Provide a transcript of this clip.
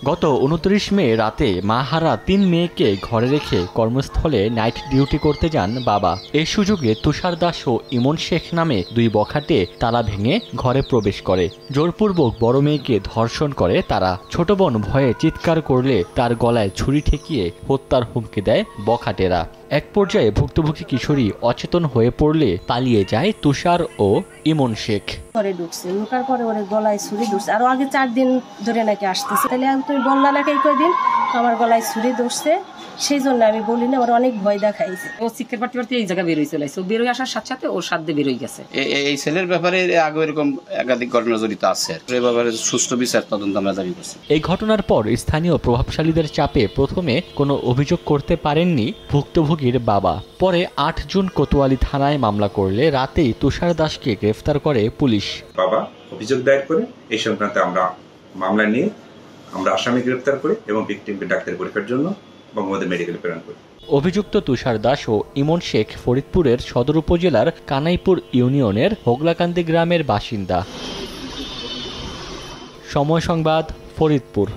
গত ২৯ মে রাতে মাহারা ৩ মেয়েকে ঘরে রেখে কর্মস্থলে নাইট ডিউটি করতে যান বাবা। এই সুযোগে তুষার দাস ও ইমন শেখ নামে ২ বখাটে তালা ভেঙে ঘরে প্রবেশ করে। জোরপূর্বক বড় মেয়েকে ধর্ষণ করে তারা। ছোট বোন ভয়ে চিৎকার করলে তার গলায় ছুরি ঠেকিয়ে হত্যার হুমকি দেয় বখাটেরা। এক পর্যায়ে ভুক্তভোগী কিশোরী অচেতন হয়ে পড়লে পালিয়ে যায় তুষার ও ইমন শেখ। ঘরে ঢুকছে, ঢুকার পরে ওর গলায় ছুরি ঢুকছে। আরো আগে 4 দিন ধরে নাকি আসতেছে। তাহলে তুমি বললা নাকি কয়দিন আমার গলায় ছুরি ঢুকছে, সেই জন্য আমি বলি না। ওর অনেক ভয় দেখাইছে। ও শিক্ষার পার্টি পার্টি এই জায়গায় বেরোয় চলে আসছে। ও বেরোয় আসার সাথে সাথে ওর সাথে বেরোয় গেছে। এই ছেলের ব্যাপারে আগে এরকম একাধিক ঘটনা জড়িত আছে। এই ব্যাপারে সুষ্ঠু বিচার তদন্ত আমরা দাবি করছি। এই ঘটনার পর স্থানীয় প্রভাবশালীদের চাপে প্রথমে কোনো অভিযোগ করতে পারেননি ভুক্তভোগীর বাবা। পরে ৮ জুন কোতোয়ালি থানায় মামলা করলে রাতেই তুষার দাসকে গ্রেফতার করে পুলিশ। বাবা অভিযোগ দায়ের করে এই সংক্রান্তে আমরা মামলা নিয়ে আমরা আসামি গ্রেফতার করি এবং ভিকটিমকে ডাক্তারি পরীক্ষার জন্য বঙ্গবন্ধু মেডিকেলে প্রেরণ করি। অভিযুক্ত তুষার দাস ও ইমন শেখ ফরিদপুরের সদর উপজেলার কানাইপুর ইউনিয়নের হোগলাকান্দি গ্রামের বাসিন্দা। সময় সংবাদ, ফরিদপুর।